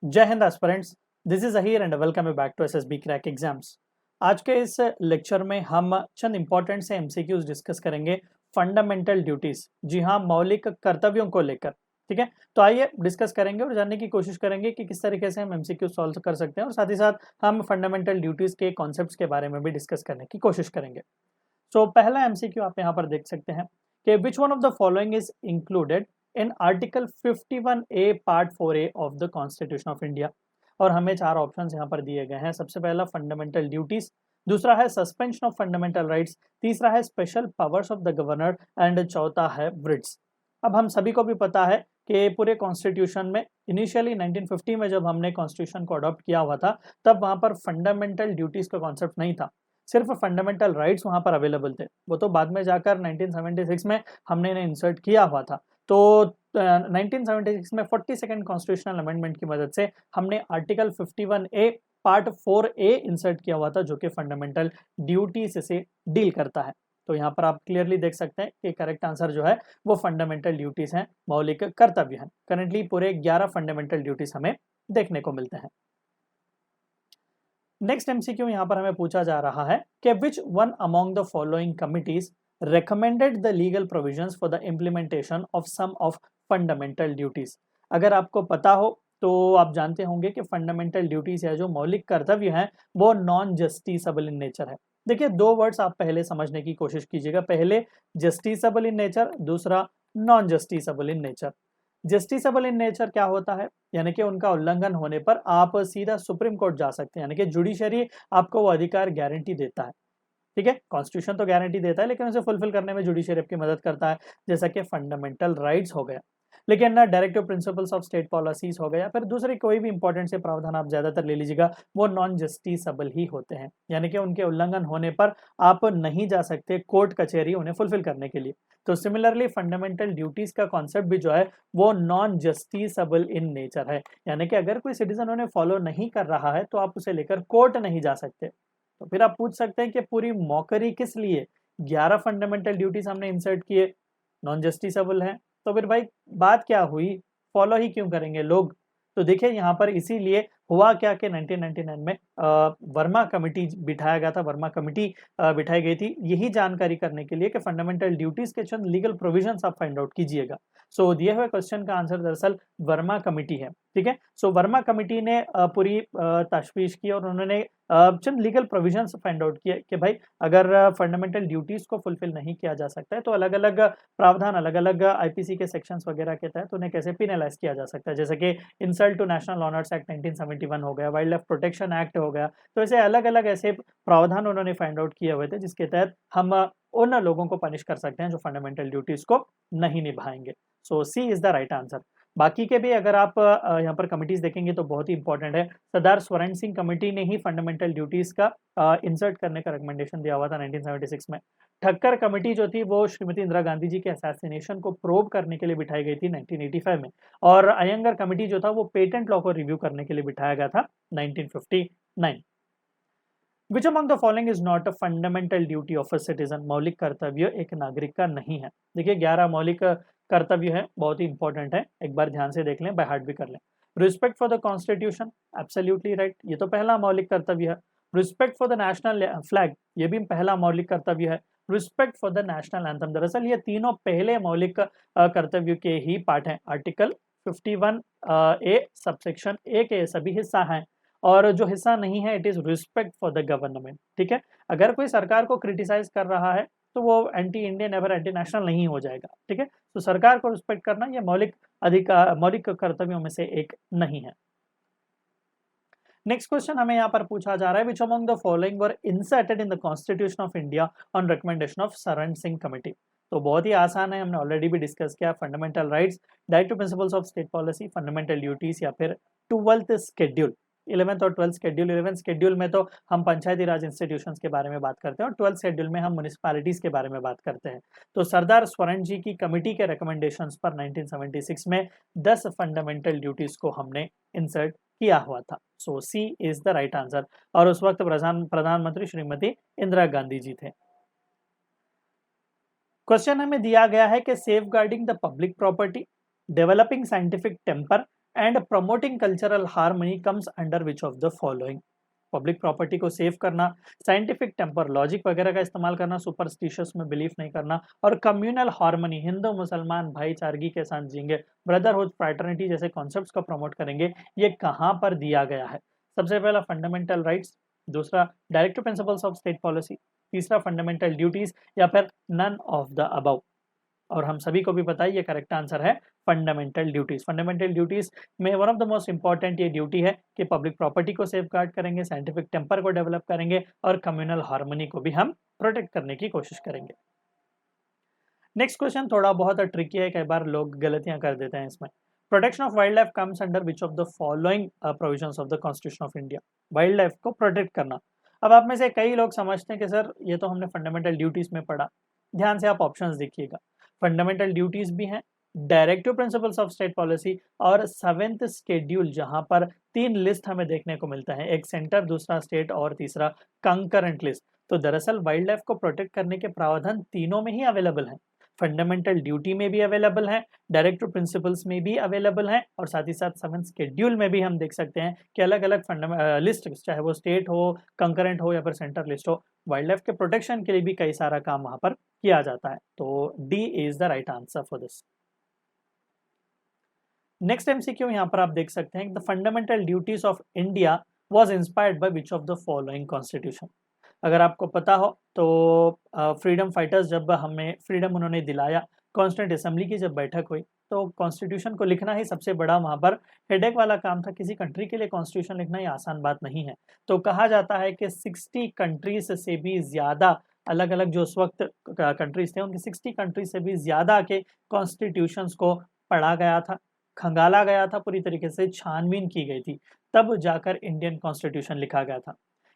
जय हिंद aspirants, this is Ahir and welcome you back to SSB crack exams. आज के इस लेक्चर में हम चंद इंपॉर्टेंट से एमसीक्यूज डिस्कस करेंगे फंडामेंटल ड्यूटीज, जी हाँ, मौलिक कर्तव्यों को लेकर। ठीक है, तो आइए डिस्कस करेंगे और जानने की कोशिश करेंगे कि किस तरीके से हम एमसीक्यू सॉल्व कर सकते हैं और साथ ही साथ हम फंडामेंटल ड्यूटीज के कॉन्सेप्ट्स के बारे में भी डिस्कस करने की कोशिश करेंगे। सो पहला एमसीक्यू आप यहाँ पर देख सकते हैं कि which one of the following is included in article 51A part 4A of the constitution of India. और हमें चार ऑप्शंस यहाँ पर दिए गए हैं। सबसे पहला फंडामेंटल ड्यूटीज, दूसरा है सस्पेंशन ऑफ फंडामेंटल राइट्स, तीसरा है special powers of the governor and चौथा है ब्रिड्स। अब हम सभी को भी पता है कि पूरे कॉन्स्टिट्यूशन में इनिशियली 1950 में जब हमने कॉन्स्टिट्यूशन को अडॉप्ट किया हुआ था, तब वहां पर फंडामेंटल ड्यूटीज का कॉन्सेप्ट नहीं था, सिर्फ फंडामेंटल राइट्स वहां पर अवेलेबल थे। वो तो बाद में जाकर 1976 में हमने इन्हें इंसर्ट किया हुआ था। तो 1976 में 42nd कॉन्स्टिट्यूशनल अमेंडमेंट की मदद से हमने article 51A part 4A insert किया हुआ था, जो कि फंडामेंटल ड्यूटीज से डील करता है। तो यहाँ पर आप क्लियरली देख सकते हैं कि करेक्ट आंसर जो है वो फंडामेंटल ड्यूटीज हैं, मौलिक कर्तव्य हैं। करंटली पूरे 11 फंडामेंटल ड्यूटीज हमें देखने को मिलते हैं। नेक्स्ट एमसीक्यू यहाँ पर हमें पूछा जा रहा है कि which one among the following committees recommended the legal provisions for the implementation of some of fundamental duties। अगर आपको पता हो तो आप जानते होंगे कि फंडामेंटल ड्यूटीज है, जो मौलिक कर्तव्य हैं, वो नॉन जस्टिसेबल इन नेचर है। देखिए, दो वर्ड्स आप पहले समझने की कोशिश कीजिएगा। पहले जस्टिसेबल इन नेचर, दूसरा non justiciable in nature. Justiciable in nature क्या होता है? यानी कि उनका उल्लंघन होने पर आप सीधा सुप्रीम कोर्ट जा सकते हैं, यानी कि जुडिशरी आपको वो अधिकार गारंटी देता है। ठीक है, कॉन्स्टिट्यूशन तो गारंटी देता है, लेकिन उसे फुलफिल करने में जुडिशरी आपकी मदद करता है, जैसा कि फंडामेंटल राइट्स हो गया। लेकिन ना directive principles of state policies हो गया, फिर दूसरे कोई भी इंपॉर्टेंट से प्रावधान आप ज्यादातर ले लीजिएगा, वो नॉन जस्टिसेबल ही होते हैं, यानी कि उनके उल्लंघन होने पर आप नहीं जा सकते कोर्ट कचहरी उन्हें फुलफिल करने के लिए। तो सिमिलरली फंडामेंटल ड्यूटीज का कॉन्सेप्ट भी जो है वो नॉन जस्टिसेबल इन नेचर है, यानी कि अगर कोई सिटीजन उन्हें फॉलो नहीं कर रहा है तो आप उसे लेकर कोर्ट नहीं जा सकते। तो फिर आप पूछ सकते हैं कि पूरी मौकरी किस लिए? 11 फंडामेंटल ड्यूटीज हमने इंसर्ट किए, नॉन जस्टिसेबल है, तो फिर भाई बात क्या हुई? फॉलो ही क्यों करेंगे लोग? तो देखिए, यहाँ पर इसीलिए हुआ क्या कि 1999 में वर्मा कमेटी बिठाया गया था, वर्मा कमेटी बिठाई गई थी यही जानकारी करने के लिए कि फंडामेंटल ड्यूटीज के चंद लीगल प्रोविजंस आप फाइंड आउट कीजिएगा। सो दिए हुए क्वेश्चन का आंसर दरअसल वर्मा कमेटी है। ठीक है, सो वर्मा कमेटी ने पूरी तशवीश की और उन्होंने चंद लीगल प्रोविजंस फाइंड आउट किए कि भाई अगर फंडामेंटल ड्यूटीज को फुलफिल नहीं किया जा सकता है तो अलग अलग प्रावधान, अलग अलग आईपीसी के सेक्शंस वगैरह के तहत उन्हें कैसे पिनलाइज किया जा सकता है, जैसे कि insult to national honours act 1971 हो गया, वाइल्ड लाइफ प्रोटेक्शन एक्ट हो गया। तो ऐसे अलग अलग ऐसे प्रावधान उन्होंने फाइंड आउट किए हुए थे, जिसके तहत हम उन लोगों को पनिश कर सकते हैं जो फंडामेंटल ड्यूटीज को नहीं निभाएंगे। सो सी इज द राइट आंसर। बाकी के भी अगर आप यहाँ पर कमिटीज देखेंगे तो बहुत ही इंपॉर्टेंट है। सरदार स्वर्ण सिंह कमेटी ने ही फंडामेंटल ड्यूटीज का इंसर्ट करने का रिकमेंडेशन दिया हुआ था 1976 में। ठक्कर कमेटी जो थी वो श्रीमती इंदिरा गांधी जी के असैसिनेशन को प्रोब करने के लिए बिठाई गई थी 1985 में। और अयंगर कमेटी जो था वो पेटेंट लॉ को रिव्यू करने के लिए बिठाया गया था 1959। Which among the following is not a fundamental duty of a citizen? मौलिक कर्तव्य एक नागरिक का नहीं है। देखिए, 11 मौलिक कर्तव्य है, बहुत ही इंपॉर्टेंट है, एक बार ध्यान से देख लें, बाय हार्ट भी कर लें। Respect for the constitution, absolutely right, ये तो पहला मौलिक कर्तव्य है। Respect for the national flag, ये भी पहला मौलिक कर्तव्य है। Respect for the national anthem, दरअसल ये तीनों पहले मौलिक कर्तव्य के ही पार्ट हैं। आर्टिकल 51A सबसेक्शन ए के सभी हिस्सा हैं, और जो हिस्सा नहीं है it is respect for the government. ठीक है, अगर कोई सरकार को क्रिटिसाइज कर रहा है तो वो anti Indian ever anti national नहीं हो जाएगा। ठीक है, तो सरकार को रिस्पेक्ट करना ये मौलिक अधिकार, मौलिक कर्तव्यों में से एक नहीं है। नेक्स्ट क्वेश्चन हमें यहाँ पर पूछा जा रहा है, which among the following were inserted in the constitution of India on recommendation of स्वर्ण सिंह कमेटी? तो बहुत ही आसान है, हमने ऑलरेडी भी डिस्कस किया। Fundamental rights, directive principles of state policy, fundamental duties, या फिर 12th शेड्यूल। 11th और 12th शेड्यूल, 11th शेड्यूल में तो हम पंचायती राज इंस्टीट्यूशंस के बारे में बात करते हैं और 12th शेड्यूल में हम म्यूनिसिपैलिटीज के बारे में बात करते हैं। तो सरदार स्वर्ण जी की कमेटी के रिकमेंडेशंस पर 1976 में 10 फंडामेंटल ड्यूटीज को हमने इंसर्ट किया हुआ था। सो सी इज द राइट आंसर, और उस वक्त प्रधानमंत्री श्रीमती इंदिरा गांधी जी थे। क्वेश्चन हमें दिया गया है कि safeguarding the public property, developing scientific temper and promoting cultural harmony comes under which of the following? Public property को सेव करना, साइंटिफिक टेम्पर, लॉजिक वगैरह का इस्तेमाल करना, सुपरस्टिशियस में बिलीफ नहीं करना, और कम्युनल हार्मनी, हिंदू मुसलमान भाईचारगी के साथ जीएंगे, ब्रदरहुड फ्रैटर्निटी जैसे कॉन्सेप्ट्स को प्रमोट करेंगे, ये कहाँ पर दिया गया है? सबसे पहला फंडामेंटल राइट्स, दूसरा directive principles of state policy, तीसरा फंडामेंटल ड्यूटीज, या फिर नन ऑफ द अबव? और हम सभी को भी पता है ये करेक्ट आंसर है फंडामेंटल ड्यूटीज। फंडामेंटल ड्यूटीज में one of the most important ये ड्यूटी है कि पब्लिक प्रॉपर्टी को सेफ गार्ड करेंगे, साइंटिफिक टेम्पर को डेवलप करेंगे, और कम्युनल हार्मनी को भी हम प्रोटेक्ट करने की कोशिश करेंगे। नेक्स्ट क्वेश्चन थोड़ा बहुत ट्रिकी है, कई बार लोग गलतियां कर देते हैं इसमें। Protection of wild life comes under which of the following provisions of the constitution of India? Wild life को प्रोटेक्ट करना। अब आप में से कई लोग समझते हैं कि सर ये तो हमने फंडामेंटल ड्यूटीज में पढ़ा। ध्यान से आप ऑप्शंस देखिएगा, फंडामेंटल ड्यूटीज भी हैं, directive principles of state policy, और 7th शेड्यूल, जहां पर 3 लिस्ट हमें देखने को मिलता है, एक सेंटर, दूसरा स्टेट और तीसरा कंकरेंट लिस्ट। तो दरअसल वाइल्ड लाइफ को प्रोटेक्ट करने के प्रावधान तीनों में ही अवेलेबल हैं। फंडामेंटल ड्यूटी में भी अवेलेबल है, डायरेक्टिव प्रिंसिपल्स में भी अवेलेबल है, और साथ ही साथ 7th शेड्यूल में भी हम देख सकते हैं कि अलग अलग लिस्ट, चाहे वो स्टेट हो, कंकरेंट हो या फिर सेंटर लिस्ट हो, वाइल्ड लाइफ के प्रोटेक्शन के लिए भी कई सारा काम वहां पर किया जाता है। तो D is the right answer for this. Next MCQ यहाँ पर आप देख सकते हैं, the fundamental duties of India was inspired by which of the following constitution? अगर आपको पता हो तो फ्रीडम फाइटर्स जब हमें फ्रीडम उन्होंने दिलाया, कॉन्स्टिट्यूंट असेंबली की जब बैठक हुई, तो कॉन्स्टिट्यूशन को लिखना ही सबसे बड़ा वहाँ पर हेडेक वाला काम था। किसी कंट्री के लिए कॉन्स्टिट्यूशन लिखना ही आसान बात नहीं है। तो कहा जाता है कि 60 कंट्रीज से भी ज़्यादा, अलग अलग जो उस वक्त कंट्रीज थे, उनके 60 कंट्रीज से भी ज़्यादा के कॉन्स्टिट्यूशंस को पढ़ा गया था, खंगाला गया था, पूरी तरीके से छानबीन की गई थी, तब जाकर इंडियन कॉन्स्टिट्यूशन लिखा गया था।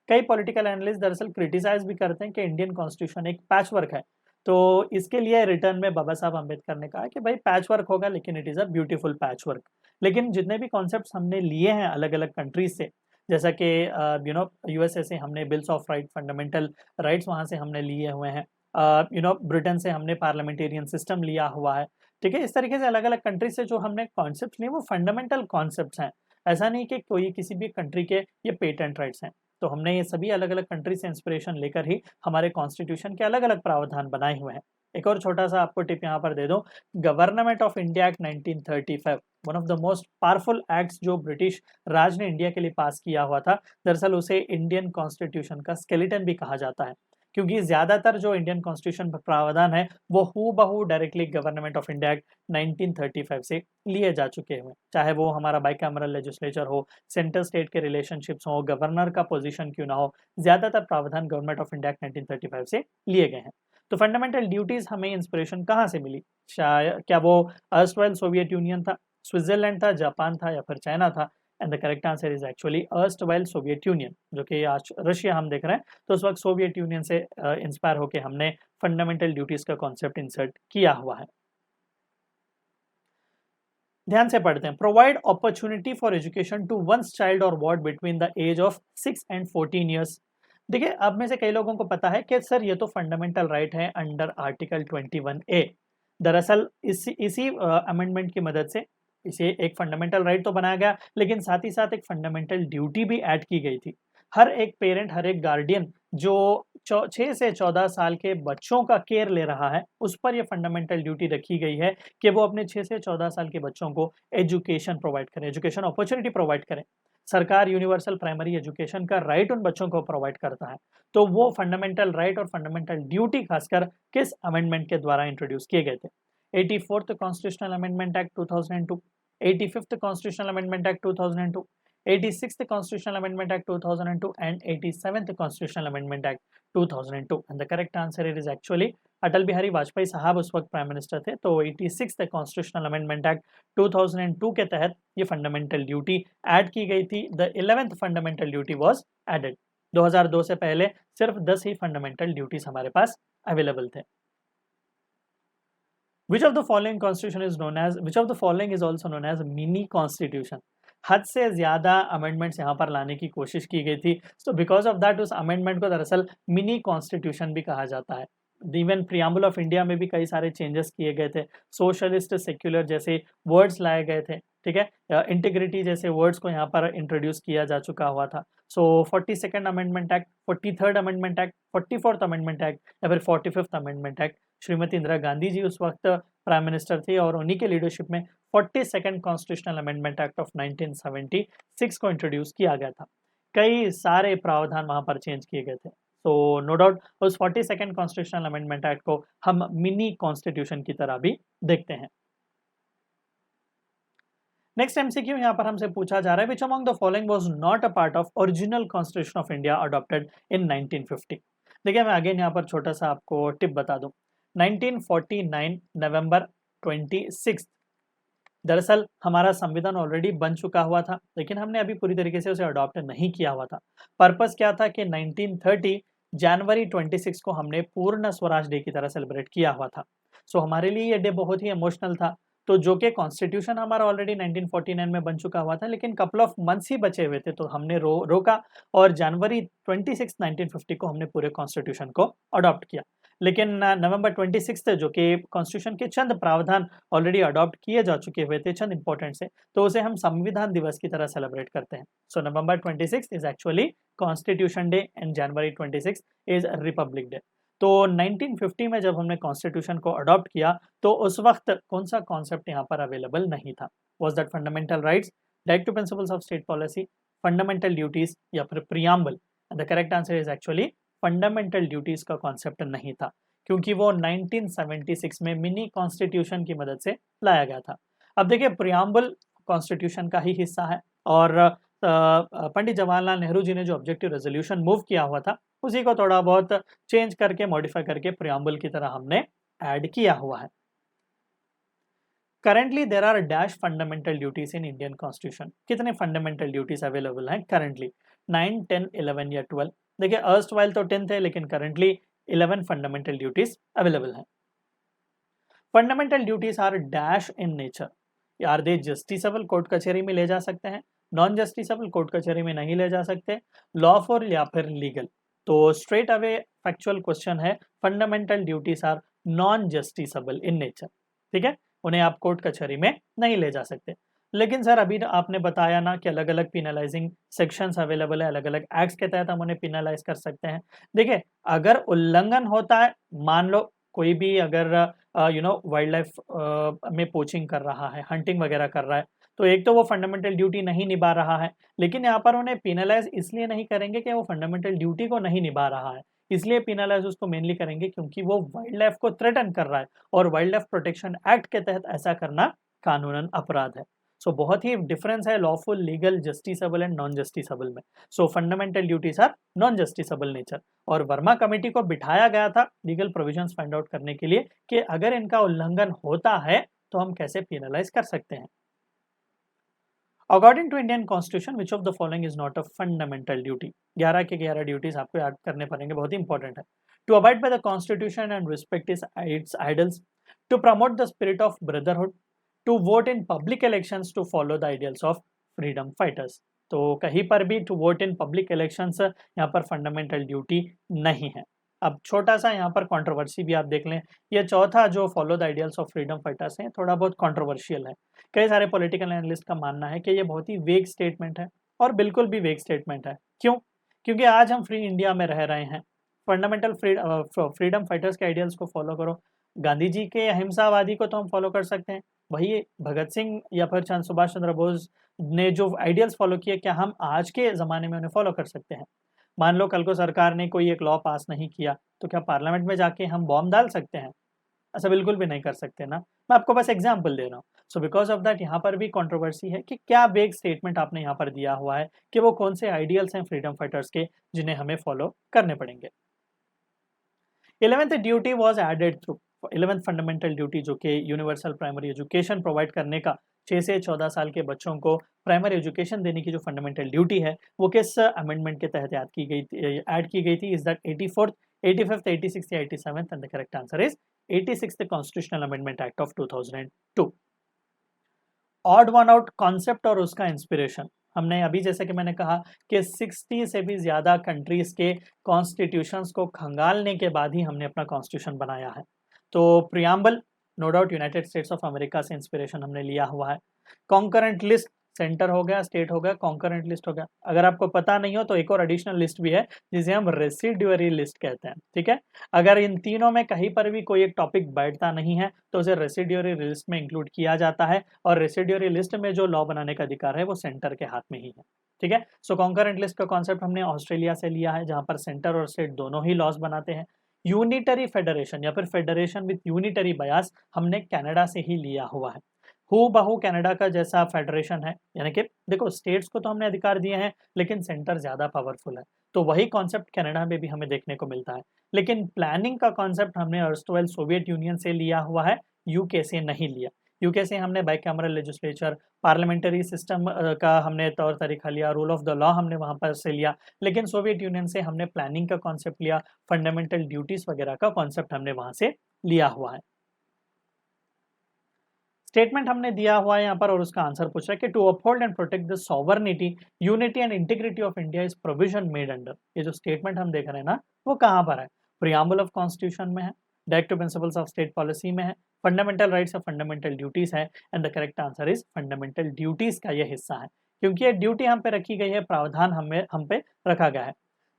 कई पॉलिटिकल एनालिस्ट दरअसल क्रिटिसाइज भी करते हैं कि इंडियन कॉन्स्टिट्यूशन एक पैचवर्क है। तो इसके लिए रिटर्न में बाबा साहब अम्बेडकर ने कहा कि भाई पैचवर्क होगा लेकिन it is a beautiful patchwork. लेकिन जितने भी कॉन्सेप्ट्स हमने लिए हैं अलग अलग कंट्रीज से, जैसा कि यूएसए से हमने bills of right, fundamental rights वहाँ से हमने लिए हुए हैं, ब्रिटेन से हमने पार्लियामेंटेरियन सिस्टम लिया हुआ है, ठीक है। इस तरीके से अलग अलग कंट्रीज से जो हमने कॉन्सेप्ट लिए वो फंडामेंटल कॉन्सेप्ट्स हैं। ऐसा नहीं कि कोई किसी भी कंट्री के ये पेटेंट राइट्स हैं। तो हमने ये सभी अलग अलग कंट्री से इंस्पिरेशन लेकर ही हमारे कॉन्स्टिट्यूशन के अलग अलग प्रावधान बनाए हुए हैं। एक और छोटा सा आपको टिप यहाँ पर दे दूं, government of India act 1935, one of the most powerful acts जो ब्रिटिश राज ने इंडिया के लिए पास किया हुआ था, दरअसल उसे इंडियन कॉन्स्टिट्यूशन का स्केलेटन भी कहा जाता है, क्योंकि ज्यादातर जो इंडियन कॉन्स्टिट्यूशन प्रावधान है वो हूबहू directly government of India act 1935 से लिए जा चुके हैं। चाहे वो हमारा बाइकैमरल लेजिस्लेचर हो, सेंटर स्टेट के रिलेशनशिप्स हो, गवर्नर का पोजीशन क्यों ना हो, ज्यादातर प्रावधान गवर्नमेंट ऑफ इंडिया एक्ट 1935 से लिए गए हैं। तो फंडामेंटल ड्यूटीज हमें इंस्पिरेशन कहाँ से मिली? शायद क्या वो अर्स्टवाइल सोवियत यूनियन था, स्विट्जरलैंड था, जापान था, या फिर चाइना था? And the correct answer is actually erstwhile Soviet union, जो कि आज रशिया हम देख रहे हैं। तो उस वक्त सोवियत यूनियन से इंस्पायर होकर हमने फंडामेंटल ड्यूटीज का कॉन्सेप्ट इंसर्ट किया हुआ है। ध्यान से पढ़ते हैं। Provide opportunity for education to one's child और ward between the age of 6 and 14 years. देखिए, अब में से कई लोगों को पता है कि सर ये तो फंडामेंटल राइट है अंडर आर्टिकल 21A। दरअसल इसी अमेंडमेंट की मदद से इसे एक फंडामेंटल राइट तो बनाया गया, लेकिन साथ ही साथ एक फंडामेंटल ड्यूटी भी ऐड की गई थी। हर एक पेरेंट, हर एक गार्डियन जो 6 से 14 साल के बच्चों का केयर ले रहा है, उस पर यह फंडामेंटल ड्यूटी रखी गई है कि वो अपने 6 से 14 साल के बच्चों को एजुकेशन प्रोवाइड करें, एजुकेशन अपॉर्चुनिटी प्रोवाइड करें। सरकार यूनिवर्सल प्राइमरी एजुकेशन का राइट उन बच्चों को प्रोवाइड करता है। तो वो फंडामेंटल राइट और फंडामेंटल ड्यूटी खासकर किस अमेंडमेंट के द्वारा इंट्रोड्यूस किए गए थे? 84th constitutional amendment act 2002, 85th constitutional amendment act 2002, 86th Constitutional Amendment Act 2002 and 87th Constitutional Amendment Act 2002, and the correct answer is actually Atal Bihari Vajpayee साहब उस वक्त प्राइम मिनिस्टर थे। तो 86th Constitutional Amendment Act 2002 के तहत ये फंडामेंटल ड्यूटी ऐड की गई थी। The 11th fundamental duty was added. 2002 से पहले सिर्फ 10 ही फंडामेंटल ड्यूटीज हमारे पास अवेलेबल थे। Which of the following constitution is known as, which of the following is also known as mini constitution? हद से ज्यादा अमेंडमेंट्स यहाँ पर लाने की कोशिश की गई थी। सो बिकॉज ऑफ दैट उस अमेंडमेंट को दरअसल मिनी कॉन्स्टिट्यूशन भी कहा जाता है। इवन प्रियम्बल ऑफ इंडिया में भी कई सारे चेंजेस किए गए थे, सोशलिस्ट, सेक्युलर जैसे वर्ड्स लाए गए थे। ठीक है, इंटीग्रिटी जैसे वर्ड्स को यहाँ पर इंट्रोड्यूस किया जा चुका हुआ था। So 42nd amendment act, 43rd amendment act, 44th amendment act या फिर 45th amendment act, Shrimati Indira Gandhi ji उस वक्त प्राइम मिनिस्टर थी और उन्हीं के लीडरशिप में 42nd constitutional amendment act of 1976 को इंट्रोड्यूस किया गया था। कई सारे प्रावधान वहां पर चेंज किए गए थे। तो नो डाउट उस 42nd कॉन्स्टिट्यूशनल अमेंडमेंट एक्ट को हम मिनी कॉन्स्टिट्यूशन की तरह भी देखते हैं। नेक्स्ट एमसीक्यू यहाँ पर हमसे पूछा जा रहा है, which among the following was not a part of original constitution of India adopted in 1950। देखिए मैं अगेन यहाँ पर छोटा सा आपको टिप बता दूं, 1949 नवंबर 26 दरअसल हमारा संविधान ऑलरेडी बन चुका हुआ था, लेकिन हमने अभी पूरी तरीके से उसे अडॉप्ट नहीं किया हुआ था। पर्पस क्या था कि 1930 जनवरी 26 को हमने पूर्ण स्वराज डे की तरह सेलिब्रेट किया हुआ था। सो हमारे लिए ये डे बहुत ही इमोशनल था। तो जो कि कॉन्स्टिट्यूशन हमारा ऑलरेडी 1949 में बन चुका हुआ था, लेकिन कपल ऑफ मंथ्स ही बचे हुए थे, तो हमने रोका और जनवरी 26 1950 को हमने पूरे कॉन्स्टिट्यूशन को अडॉप्ट किया। लेकिन नवंबर 26 जो कि कॉन्स्टिट्यूशन के चंद प्रावधान ऑलरेडी अडॉप्ट किए जा चुके हुए थे, चंद इंपॉर्टेंट से, तो उसे हम संविधान दिवस की तरह सेलिब्रेट करते हैं। सो नवंबर 26 is actually constitution day and January 26 is Republic day. तो 1950 में जब हमने कॉन्स्टिट्यूशन को अडॉप्ट किया तो उस वक्त कौन सा कॉन्सेप्ट यहाँ पर अवेलेबल नहीं था? Was that fundamental rights, direct to principles of state policy, fundamental duties या फिर preamble? The correct answer is actually fundamental duties का कॉन्सेप्ट नहीं था, क्योंकि वो 1976 में मिनी कॉन्स्टिट्यूशन की मदद से लाया गया था। अब देखिए प्रियम्बल कॉन्स्टिट्यूशन का ही हिस्सा है और पंडित जवाहरलाल नेहरू जी ने जो ऑब्जेक्टिव रेजोल्यूशन मूव किया हुआ था उसी को थोड़ा बहुत चेंज करके मॉडिफाई करके प्रियम्बल की तरह हमने ऐड किया हुआ है। Currently there are dash fundamental duties in Indian constitution. कितने फंडामेंटल ड्यूटीज अवेलेबल हैं करेंटली? 9, 10, 11 या 12? देखिए अर्स्ट वाइल तो 10 थे, लेकिन करेंटली 11 फंडामेंटल ड्यूटीज अवेलेबल हैं। Fundamental duties are dash in nature. Are they justiciable, court कचहरी में ले जा सकते हैं, नॉन जस्टिसेबल, कोर्ट कचहरी में नहीं ले जा सकते, लॉफुल या फिर लीगल? तो स्ट्रेट अवे फैक्चुअल क्वेश्चन है, fundamental duties are non justiciable in nature. ठीक है, उन्हें आप कोर्ट कचहरी में नहीं ले जा सकते। लेकिन सर अभी आपने बताया ना कि अलग अलग पिनलाइजिंग सेक्शंस अवेलेबल है, अलग अलग एक्ट्स के तहत हम उन्हें पिनलाइज कर सकते हैं। देखिए अगर उल्लंघन होता है, मान लो कोई भी अगर वाइल्ड लाइफ में पोचिंग कर रहा है, हंटिंग वगैरह कर रहा है, तो एक तो वो फंडामेंटल ड्यूटी नहीं निभा रहा है, लेकिन यहाँ पर उन्हें पिनलाइज इसलिए नहीं करेंगे कि वो फंडामेंटल ड्यूटी को नहीं निभा रहा है, इसलिए पिनलाइज उसको मेनली करेंगे क्योंकि वो वाइल्ड लाइफ को थ्रेटन कर रहा है और वाइल्ड लाइफ प्रोटेक्शन एक्ट के तहत ऐसा करना कानूनन अपराध है। सो बहुत ही डिफरेंस है lawful, legal, justiciable and non justiciable में। So fundamental duties are non justiciable nature. और वर्मा कमेटी को बिठाया गया था लीगल प्रोविजंस फाइंड आउट करने के लिए कि अगर इनका उल्लंघन होता है तो हम कैसे पेनलाइज कर सकते हैं। According to Indian constitution which of the following is not a fundamental duty? 11 के 11 ड्यूटीज आपको याद करने पड़ेंगे, बहुत ही इंपॉर्टेंट है। To abide by the constitution and respect its ideals, to promote the spirit of brotherhood, to vote in public elections, to follow the ideals of freedom fighters. तो कहीं पर भी to vote in public elections यहाँ पर fundamental duty नहीं है। अब छोटा सा यहाँ पर कंट्रोवर्सी भी आप देख लें, ये चौथा जो follow the ideals of freedom fighters हैं थोड़ा बहुत कंट्रोवर्शियल है। कई सारे पॉलिटिकल एनालिस्ट का मानना है कि ये बहुत ही वेग स्टेटमेंट है, और बिल्कुल भी वेग स्टेटमेंट है। क्यों? क्योंकि आज हम फ्री इंडिया में रह रहे हैं, फंडामेंटल फ्रीडम फाइटर्स के आइडियल्स को फॉलो करो। गांधी जी के अहिंसावादी को तो हम फॉलो कर सकते हैं, वही भगत सिंह या फिर सुभाष चंद्र बोस ने जो आइडियल्स फॉलो किए, क्या हम आज के ज़माने में उन्हें फॉलो कर सकते हैं? मान लो कल को सरकार ने कोई एक लॉ पास नहीं किया, तो क्या पार्लियामेंट में जाके हम बॉम्ब डाल सकते हैं? ऐसा बिल्कुल भी नहीं कर सकते ना। मैं आपको बस एग्जाम्पल दे रहा हूँ। सो बिकॉज ऑफ दैट यहाँ पर भी कंट्रोवर्सी है कि क्या वेग स्टेटमेंट आपने यहाँ पर दिया हुआ है कि वो कौन से आइडियल्स हैं फ्रीडम फाइटर्स के जिन्हें हमें फॉलो करने पड़ेंगे। 11th duty was added through 11th fundamental duty, जो कि यूनिवर्सल प्राइमरी एजुकेशन प्रोवाइड करने का, 6 से 14 साल के बच्चों को प्राइमरी एजुकेशन देने की जो फंडामेंटल ड्यूटी है, वो किस अमेंडमेंट के तहत ऐड की गई थी? Is that 84th, 85th, 86th या 87th? And the correct answer is 86th constitutional amendment act of 2002। Odd one out concept और उसका इंस्पिरेशन, हमने अभी जैसे कि मैंने कहा कि 60 से भी ज़्यादा कंट्रीज के कॉन्स्टिट्यूशंस को खंगालने के बाद ही हमने अपना कॉन्स्टिट्यूशन बनाया है। तो preamble no doubt United States of America से इंस्पिरेशन हमने लिया हुआ है। कॉन्करेंट लिस्ट सेंटर हो गया, स्टेट हो गया, कॉन्करेंट लिस्ट हो गया। अगर आपको पता नहीं हो तो एक और एडिशनल लिस्ट भी है जिसे हम रेसिड्यूअरी लिस्ट कहते हैं, ठीक है। अगर इन तीनों में कहीं पर भी कोई एक टॉपिक बैठता नहीं है तो उसे रेसिड्यूअरी लिस्ट में इंक्लूड किया जाता है, और रेसिड्यूअरी लिस्ट में जो लॉ बनाने का अधिकार है वो सेंटर के हाथ में ही है, ठीक है। सो कॉन्करेंट लिस्ट का कॉन्सेप्ट हमने ऑस्ट्रेलिया से लिया है, जहां पर सेंटर और स्टेट दोनों ही लॉज बनाते हैं। यूनिटरी फेडरेशन या फिर फेडरेशन विथ यूनिटरी बयास हमने कनाडा से ही लिया हुआ है। हूबहू कनाडा का जैसा फेडरेशन है, यानी कि देखो स्टेट्स को तो हमने अधिकार दिए हैं लेकिन सेंटर ज्यादा पावरफुल है, तो वही कॉन्सेप्ट कनाडा में भी हमें देखने को मिलता है। लेकिन प्लानिंग का कॉन्सेप्ट हमने अर्स्टवाइल सोवियत यूनियन से लिया हुआ है, यूके से नहीं लिया। यूके से हमने बाइकैमरल लेजिस्लेचर, पार्लियामेंट्री सिस्टम का हमने तौर तरीका लिया, रूल ऑफ द लॉ हमने वहां पर से लिया, लेकिन सोवियत यूनियन से हमने प्लानिंग का कॉन्सेप्ट लिया, फंडामेंटल ड्यूटीज वगैरह का कॉन्सेप्ट हमने वहां से लिया हुआ है। स्टेटमेंट हमने दिया हुआ है यहाँ पर और उसका आंसर पूछ रहा है कि to uphold and protect the sovereignty, unity and integrity of India is provision made under. ये जो स्टेटमेंट हम देख रहे हैं ना, वो कहाँ पर है? प्रियम्बल ऑफ कॉन्स्टिट्यूशन में है, directive principles of state policy में है, फंडामेंटल राइट्स और फंडामेंटल ड्यूटीज है, and the correct answer is fundamental duties का ये हिस्सा है, क्योंकि ये ड्यूटी हम पे रखी गई है, प्रावधान हम पे रखा गया है।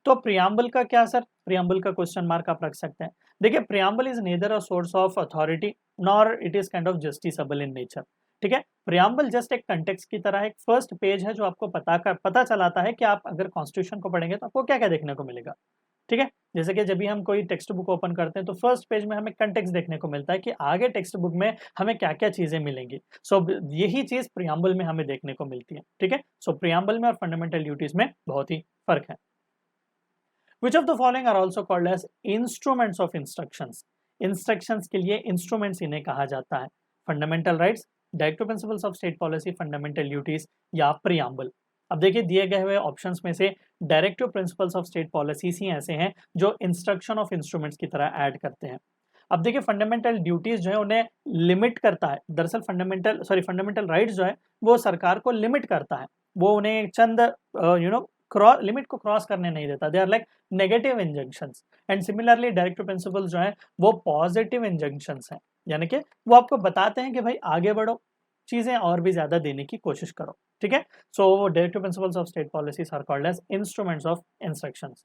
तो प्रियम्बल का क्या सर? प्रियम्बल का क्वेश्चन मार्क आप रख सकते हैं। देखिए, preamble is neither a source of authority nor it is kind of justiciable in nature, ठीक है। प्रियम्बल जस्ट एक कंटेक्स्ट की तरह एक फर्स्ट पेज है जो आपको पता चलाता है कि आप अगर कॉन्स्टिट्यूशन को पढ़ेंगे तो आपको क्या क्या देखने को मिलेगा, ठीक है। जैसे कि जब भी हम कोई टेक्स्ट बुक ओपन करते हैं तो फर्स्ट पेज में हमें कंटेक्स्ट देखने को मिलता है कि आगे टेक्स्ट बुक में हमें क्या क्या चीजें मिलेंगी। सो यही चीज प्रियम्बल में हमें देखने को मिलती है, ठीक है। सो प्रियम्बल में और फंडामेंटल ड्यूटीज में बहुत ही फर्क है। Which of the following are also called as instruments of instructions? Instructions के लिए instruments इन्हें कहा जाता है। Fundamental rights, Directive Principles of State Policy, Fundamental Duties या Preamble। अब देखिए, दिए गए हुए ऑप्शंस में से directive principles of state policies ही ऐसे हैं जो इंस्ट्रक्शन ऑफ इंस्ट्रूमेंट्स की तरह ऐड करते हैं। अब देखिए, फंडामेंटल ड्यूटीज जो है उन्हें लिमिट करता है। दरअसल फंडामेंटल राइट्स जो है वो सरकार को लिमिट करता है, वो उन्हें चंद लिमिट को क्रॉस करने नहीं देता। They are like negative injunctions, and similarly directive principles जो है वो पॉजिटिव इंजंक्शंस हैं, यानी कि वो आपको बताते हैं कि भाई आगे बढ़ो, चीजें और भी ज्यादा देने की कोशिश करो, ठीक है। So directive principles of state policies are called as instruments of instructions.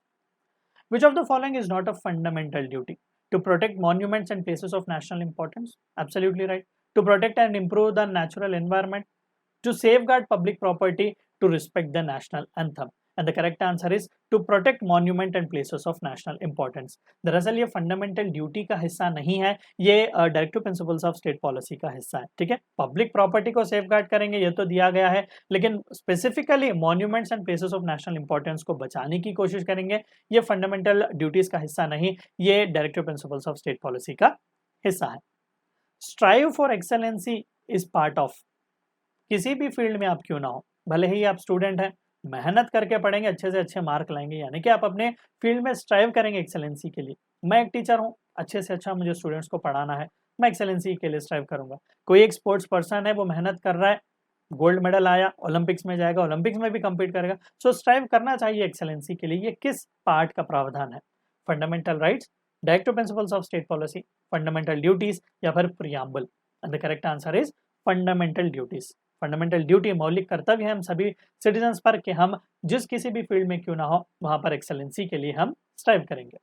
Which of the following is not a fundamental duty? To protect monuments and places of national importance? Absolutely right. To protect and improve the natural environment? To safeguard public property? To respect the national anthem? And the correct answer is to protect monument and places of national importance. दरअसल ये fundamental duty का हिस्सा नहीं है, ये directive principles of state policy का हिस्सा है, ठीक है। पब्लिक प्रॉपर्टी को सेफगार्ड करेंगे ये तो दिया गया है, लेकिन specifically monuments and places of national importance को बचाने की कोशिश करेंगे, ये फंडामेंटल ड्यूटीज का हिस्सा नहीं, ये directive principles of state policy का हिस्सा है। Strive for excellency is part of, किसी भी फील्ड में आप क्यों ना हो, भले ही आप स्टूडेंट हैं, मेहनत करके पढ़ेंगे, अच्छे से अच्छे मार्क लाएंगे, यानी कि आप अपने फील्ड में स्ट्राइव करेंगे एक्सेलेंसी के लिए। मैं एक टीचर हूँ, अच्छे से अच्छा मुझे स्टूडेंट्स को पढ़ाना है, मैं एक्सेलेंसी के लिए स्ट्राइव करूंगा। कोई एक स्पोर्ट्स पर्सन है, वो मेहनत कर रहा है, गोल्ड मेडल आया, ओलंपिक्स में जाएगा, ओलंपिक्स में भी कम्पीट करेगा। सो स्ट्राइव करना चाहिए एक्सेलेंसी के लिए। ये किस पार्ट का प्रावधान है? Fundamental rights, directive principles of state policy, fundamental duties या फिर preamble? And the correct answer is fundamental duties. Fundamental duty मौलिक कर्तव्य है हम सभी सिटीजन्स पर कि हम जिस किसी भी फील्ड में क्यों ना हो वहां पर एक्सेलेंसी के लिए हम स्ट्राइव करेंगे।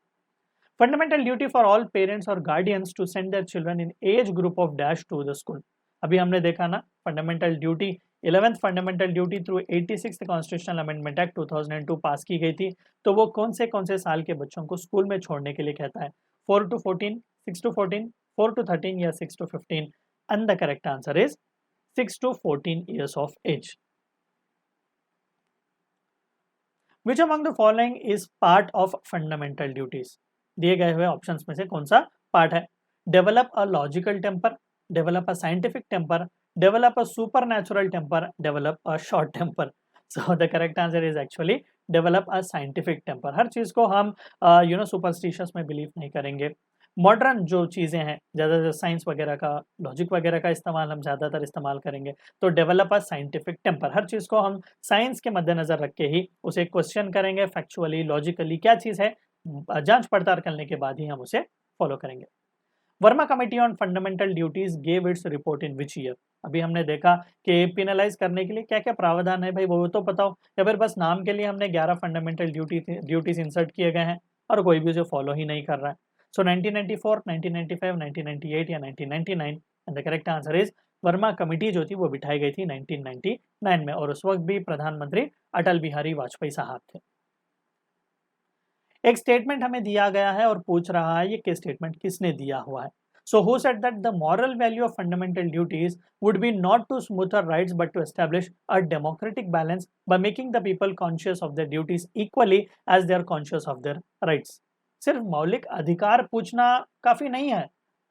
Fundamental duty for all parents और guardians to send their children in age group of dash to the school. अभी हमने देखा ना, fundamental duty 11th fundamental duty through 86th constitutional amendment act 2002 pass की गई थी, तो वो कौन से साल के बच्चों को स्कूल में छोड़ने के लिए कहता है? 4 to 14, 6 to 14, 4 to 13 या 6 to 15? And the correct answer is 6 to 14 years of age. Which among the following is part of fundamental duties? दिए गए हुए ऑप्शंस में से कौन सा पार्ट है? Develop a logical temper, develop a scientific temper, develop a supernatural temper, develop a short temper. So the correct answer is actually develop a scientific temper. हर चीज को हम सुपरस्टिशियस में बिलीव नहीं करेंगे। मॉडर्न जो चीज़ें हैं, ज़्यादातर साइंस वगैरह का, लॉजिक वगैरह का इस्तेमाल हम ज़्यादातर इस्तेमाल करेंगे। तो डेवलप अ साइंटिफिक टेम्पर, हर चीज़ को हम साइंस के मद्देनज़र रख के ही उसे क्वेश्चन करेंगे, फैक्चुअली लॉजिकली क्या चीज़ है जांच पड़ताल करने के बाद ही हम उसे फॉलो करेंगे। Verma committee on fundamental duties gave its report in which year? अभी हमने देखा कि पेनलाइज करने के लिए क्या क्या प्रावधान है भाई, वो तो बताओ, या फिर बस नाम के लिए हमने 11 फंडामेंटल ड्यूटीज इंसर्ट किए गए हैं और कोई भी उसे फॉलो ही नहीं कर रहा है। सो 1994, 1995, 1998 या 1999, and the correct answer is Verma committee जो थी वो बिठाई गई थी 1999 में, और उस वक्त भी प्रधानमंत्री अटल बिहारी वाजपेयी साहब थे। एक स्टेटमेंट हमें दिया गया है और पूछ रहा है ये कि स्टेटमेंट किसने दिया हुआ है। So who said that the moral value of fundamental duties would be not to smoother rights but to establish a democratic balance by making the people conscious of their duties equally as they are conscious of their rights? सिर्फ मौलिक अधिकार पूछना काफी नहीं है,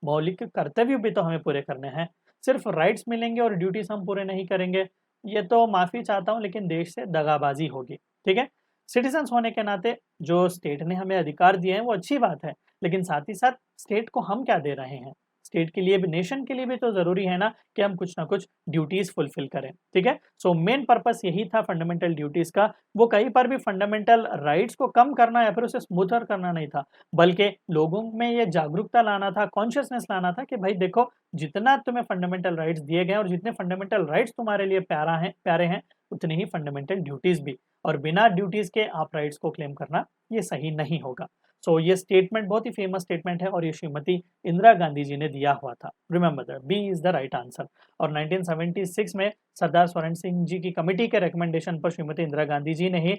मौलिक कर्तव्य भी तो हमें पूरे करने हैं। सिर्फ राइट्स मिलेंगे और ड्यूटीज हम पूरे नहीं करेंगे, ये तो माफी चाहता हूं लेकिन देश से दगाबाजी होगी। ठीक है, सिटीजन्स होने के नाते जो स्टेट ने हमें अधिकार दिए हैं वो अच्छी बात है, लेकिन साथ ही साथ स्टेट को हम क्या दे रहे हैं? स्टेट के लिए भी, नेशन के लिए भी तो जरूरी है ना कि हम कुछ ना कुछ ड्यूटीज फुलफिल करें। ठीक है, सो मेन पर्पस यही था फंडामेंटल ड्यूटीज का। वो कहीं पर भी फंडामेंटल राइट्स को कम करना या फिर उसे स्मूथर करना नहीं था, बल्कि लोगों में ये जागरूकता लाना था, कॉन्शियसनेस लाना था कि भाई देखो, जितना तुम्हें फंडामेंटल राइट्स दिए गए और जितने फंडामेंटल राइट्स तुम्हारे लिए प्यारे हैं उतनी ही फंडामेंटल ड्यूटीज भी, और बिना ड्यूटीज के आप राइट्स को क्लेम करना ये सही नहीं होगा। सो ये स्टेटमेंट बहुत ही फेमस स्टेटमेंट है और ये श्रीमती इंदिरा गांधी जी ने दिया हुआ था। Remember that B is the right answer. और 1976 में सरदार स्वरण सिंह जी की कमेटी के रिकमेंडेशन पर श्रीमती इंदिरा गांधी जी ने ही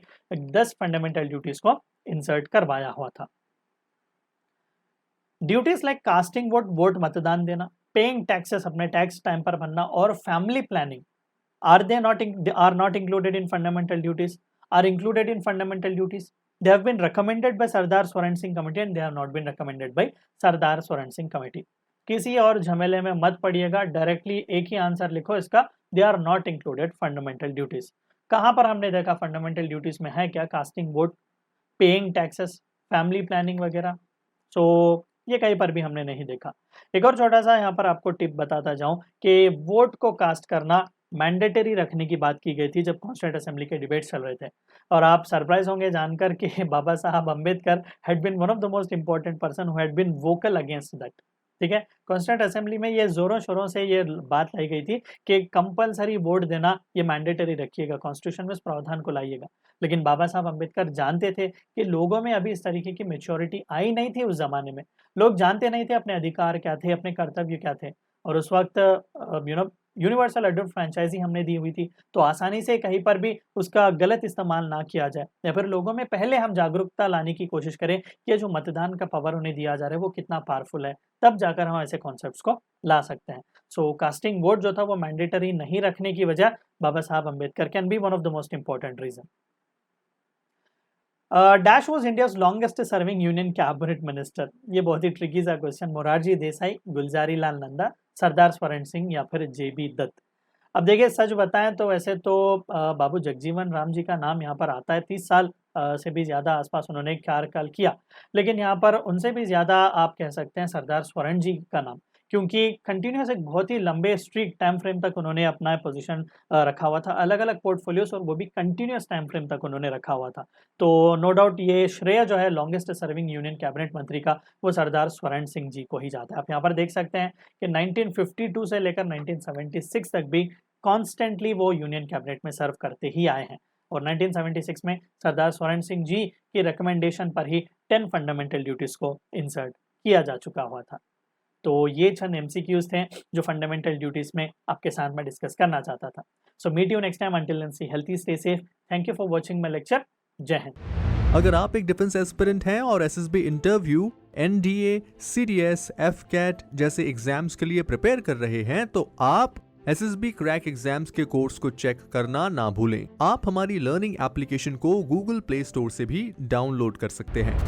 10 फंडामेंटल ड्यूटीज को इंसर्ट करवाया हुआ था। Duties like casting vote, vote मतदान देना, पेइंग टैक्सेस, अपने टैक्स टाइम पर भरना, और family planning are not included in fundamental duties, are included in fundamental duties. They have been recommended by Sardar Swaran Singh committee and they have not been recommended by Sardar Swaran Singh committee. किसी और झमेले में मत पड़िएगा, directly एक ही answer लिखो इसका, they are not included fundamental duties. कहां पर हमने देखा फंडामेंटल ड्यूटीज में है क्या? Casting vote, paying taxes, family planning वगैरह। सो ये कहीं पर भी हमने नहीं देखा। एक और छोटा सा यहाँ पर आपको टिप बताता जाऊं कि वोट को कास्ट करना मैंडेटरी रखने की बात की गई थी जब कॉन्स्टिट्यूंट असेंबली के डिबेट्स चल रहे थे, और आप सरप्राइज होंगे जानकर कि Baba Saheb Ambedkar had been one of the most important person who had been vocal against that. ठीक है, कॉन्स्टिट्यूंट असेंबली में ये जोरों शोरों से ये बात लाई गई थी कि कंपलसरी वोट देना ये मैंडेटरी रखिएगा, कॉन्स्टिट्यूशन में इस प्रावधान को लाइएगा। लेकिन बाबा साहब अम्बेडकर जानते थे कि लोगों में अभी इस तरीके की मेच्योरिटी आई नहीं थी। उस जमाने में लोग जानते नहीं थे अपने अधिकार क्या थे, अपने कर्तव्य क्या थे, और उस वक्त यूनिवर्सल अडल्ट फ्रेंचाइजी हमने दी हुई थी, तो आसानी से कहीं पर भी उसका गलत इस्तेमाल ना किया जाए, या फिर लोगों में पहले हम जागरूकता लाने की कोशिश करें कि जो मतदान का पावर उन्हें दिया जा रहा है वो कितना पावरफुल है, तब जाकर हम ऐसे कॉन्सेप्ट्स को ला सकते हैं। सो कास्टिंग वोट जो था वो मैंडेटरी नहीं रखने की वजह Baba Saheb Ambedkar can be one of the most important reason. Dash was India's longest serving union cabinet minister. ये बहुत ही ट्रिकी सा क्वेश्चन। मोरारजी देसाई, गुलजारी लाल नंदा, सरदार स्वरण सिंह या फिर जेबी दत्त। अब देखिए, सच बताएं तो वैसे तो बाबू जगजीवन राम जी का नाम यहाँ पर आता है। 30 साल से भी ज़्यादा आसपास उन्होंने कार्यकाल किया, लेकिन यहाँ पर उनसे भी ज़्यादा आप कह सकते हैं सरदार स्वरण जी का नाम, क्योंकि कंटिन्यूस एक बहुत ही लंबे स्ट्रीक टाइम फ्रेम तक उन्होंने अपना पोजीशन रखा हुआ था, अलग अलग पोर्टफोलियोज, और वो भी कंटिन्यूस टाइम फ्रेम तक उन्होंने रखा हुआ था। तो नो डाउट ये श्रेय जो है लॉन्गेस्ट सर्विंग यूनियन कैबिनेट मंत्री का वो सरदार स्वरण सिंह जी को ही जाता है। आप यहाँ पर देख सकते हैं कि 1952 से लेकर 1976 तक भी कॉन्स्टेंटली वो यूनियन कैबिनेट में सर्व करते ही आए हैं, और 1976 में सरदार स्वरण सिंह जी की रिकमेंडेशन पर ही 10 फंडामेंटल ड्यूटीज को इंसर्ट किया जा चुका हुआ था। तो ये चंद एमसीक्यूज थे जो फंडामेंटल ड्यूटीज में आपके साथ में डिस्कस करना चाहता था। So meet you next time, until then stay healthy, stay safe. Thank you for watching my lecture. Jai Hind. अगर आप एक डिफेंस एस्पिरेंट हैं और SSB interview, NDA, CDS, AFCAT जैसे एग्जाम्स के लिए प्रिपेयर कर रहे हैं, तो आप एसएसबी क्रैक एग्जाम्स के कोर्स को चेक करना ना भूलें। आप हमारी लर्निंग एप्लीकेशन को गूगल प्ले स्टोर से भी डाउनलोड कर सकते हैं।